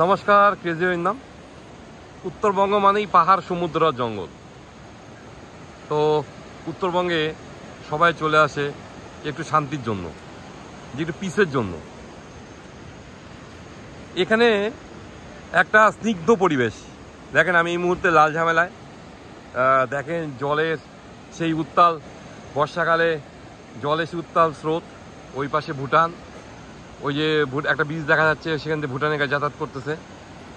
নমস্কার, ক্রেজি নাম। উত্তরবঙ্গ মানেই পাহাড়, সমুদ্র আর জঙ্গল। তো উত্তরবঙ্গে সবাই চলে আসে একটু শান্তির জন্য, যে একটু পিসের জন্য। এখানে একটা স্নিগ্ধ পরিবেশ। দেখেন, আমি এই মুহূর্তে লাল ঝামেলায়। দেখেন জলের সেই উত্তাল, বর্ষাকালে জলে সেই উত্তাল স্রোত। ওই পাশে ভুটান, ওই যে একটা ব্রিজ দেখা যাচ্ছে, সেখান থেকে ভুটানের কাছে যাতায়াত করতেছে।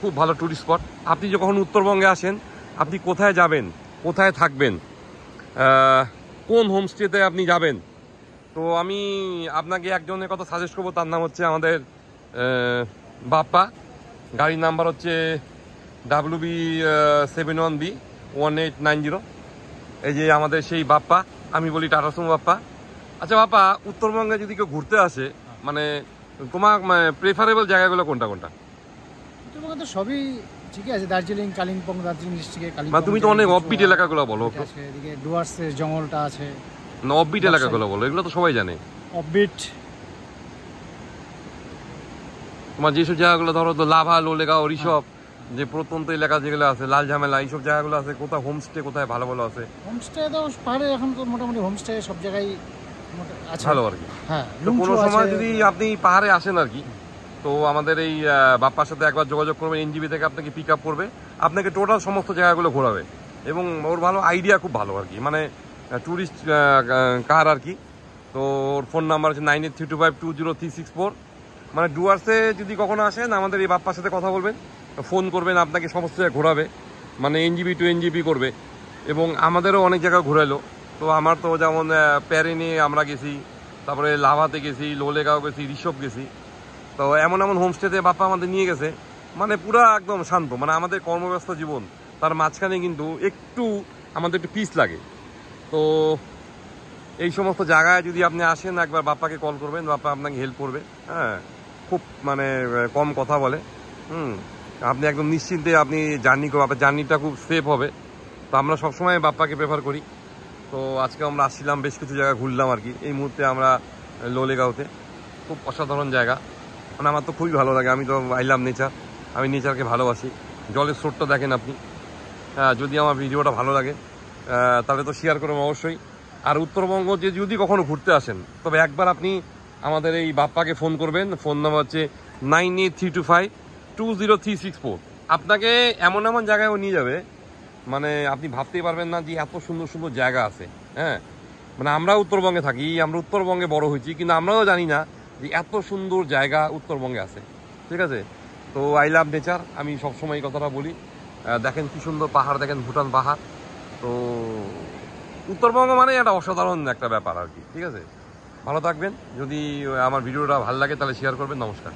খুব ভালো টুরিস্ট স্পট। আপনি যখন উত্তরবঙ্গে আসেন, আপনি কোথায় যাবেন, কোথায় থাকবেন, কোন হোমস্টেতে আপনি যাবেন, তো আমি আপনাকে একজনের কথা সাজেস্ট করবো। তার নাম হচ্ছে আমাদের বাপ্পা। গাড়ির নাম্বার হচ্ছে WB71B1890। এই যে আমাদের সেই বাপ্পা, আমি বলি টাটা সুমো বাপ্পা। আচ্ছা বাপ্পা, উত্তরবঙ্গে যদি কেউ ঘুরতে আসে, মানে তোমার প্রেফারেবল জায়গাগুলো কোনটা কোনটা? উত্তরবঙ্গে তো সবই ঠিকই আছে। দার্জিলিং, কালিম্পং, দার্জিলিং ডিস্ট্রিক্টে মানে তুমি তো অনেক অফবিট এলাকাগুলো বলো। এদিকে ডুয়ার্সের জঙ্গলটা আছে। না, অফবিট এলাকাগুলো বলো, এগুলো তো সবাই জানে। অফবিট তোমার যেসব জায়গাগুলো ধরো তো লাভা, লোলেগাঁও, ঋষভ, যে প্রত্যন্ত এলাকা যেগুলো আছে, লাল ঝামেলা, এইসব জায়গাগুলো আছে। কোথায় হোমস্টে, কোথায় ভালো ভালো আছে? হোমস্টে তো পাহাড়ে এখন তো মোটামুটি হোমস্টে সব জায়গায় আছে ভালো আর কি। হ্যাঁ, তো কোনো সময় যদি আপনি পাহাড়ে আসেন আর কি, তো আমাদের এই বাপ্পার সাথে একবার যোগাযোগ করবেন। এনজিবি থেকে আপনাকে পিক আপ করবে, আপনাকে টোটাল সমস্ত জায়গাগুলো ঘোরাবে। এবং ওর ভালো আইডিয়া, খুব ভালো আর কি, মানে ট্যুরিস্ট কার আর কি। তো ওর ফোন নাম্বার হচ্ছে 9832520364। মানে ডুয়ার্সে যদি কখনো আসেন, আমাদের এই বাপ্পার সাথে কথা বলবেন, ফোন করবেন, আপনাকে সমস্ত জায়গায় ঘোরাবে, মানে এনজিবি টু এনজিবি করবে। এবং আমাদেরও অনেক জায়গায় ঘোরালো। তো আমার তো যেমন প্যারেনে আমরা গেছি, তারপরে লাভাতে গেছি, লোলেগাঁও গেছি, ঋষভ গেছি। তো এমন এমন হোমস্টেতে বাপ্পা আমাদের নিয়ে গেছে, মানে পুরা একদম শান্ত। মানে আমাদের কর্মব্যস্ত জীবন, তার মাঝখানে কিন্তু একটু আমাদের একটু পিস লাগে। তো এই সমস্ত জায়গায় যদি আপনি আসেন, একবার বাপ্পাকে কল করবেন, বাপ্পা আপনাকে হেল্প করবে। হ্যাঁ, খুব মানে কম কথা বলে। আপনি একদম নিশ্চিন্তে আপনি জার্নি করবেন, আপনার জার্নিটা খুব সেফ হবে। তো আমরা সবসময় বাপ্পাকে প্রেফার করি। তো আজকে আমরা আসছিলাম, বেশ কিছু জায়গা ঘুরলাম আর কি। এই মুহূর্তে আমরা লোলেগাঁওতে, খুব অসাধারণ জায়গা। মানে আমার তো খুবই ভালো লাগে। আমি তো আই লাভ নেচার, আমি নেচারকে ভালোবাসি। জলের স্রোতটা দেখেন আপনি। হ্যাঁ, যদি আমার ভিডিওটা ভালো লাগে তাহলে তো শেয়ার করবেন অবশ্যই। আর উত্তরবঙ্গ যে যদি কখনো ঘুরতে আসেন, তবে একবার আপনি আমাদের এই বাপ্পাকে ফোন করবেন। ফোন নাম্বার হচ্ছে 9832520364। আপনাকে এমন এমন জায়গায়ও নিয়ে যাবে, মানে আপনি ভাবতেই পারবেন না যে এত সুন্দর সুন্দর জায়গা আছে। হ্যাঁ, মানে আমরা উত্তরবঙ্গে থাকি, আমরা উত্তরবঙ্গে বড় হয়েছি, কিন্তু আমরাও জানি না যে এত সুন্দর জায়গা উত্তরবঙ্গে আছে। ঠিক আছে? তো আই লাভ নেচার, আমি সবসময় এই কথাটা বলি। দেখেন কি সুন্দর পাহাড়, দেখেন ভুটান পাহাড়। তো উত্তরবঙ্গ মানে একটা অসাধারণ একটা ব্যাপার আর কি। ঠিক আছে, ভালো থাকবেন। যদি আমার ভিডিওটা ভালো লাগে তাহলে শেয়ার করবেন। নমস্কার।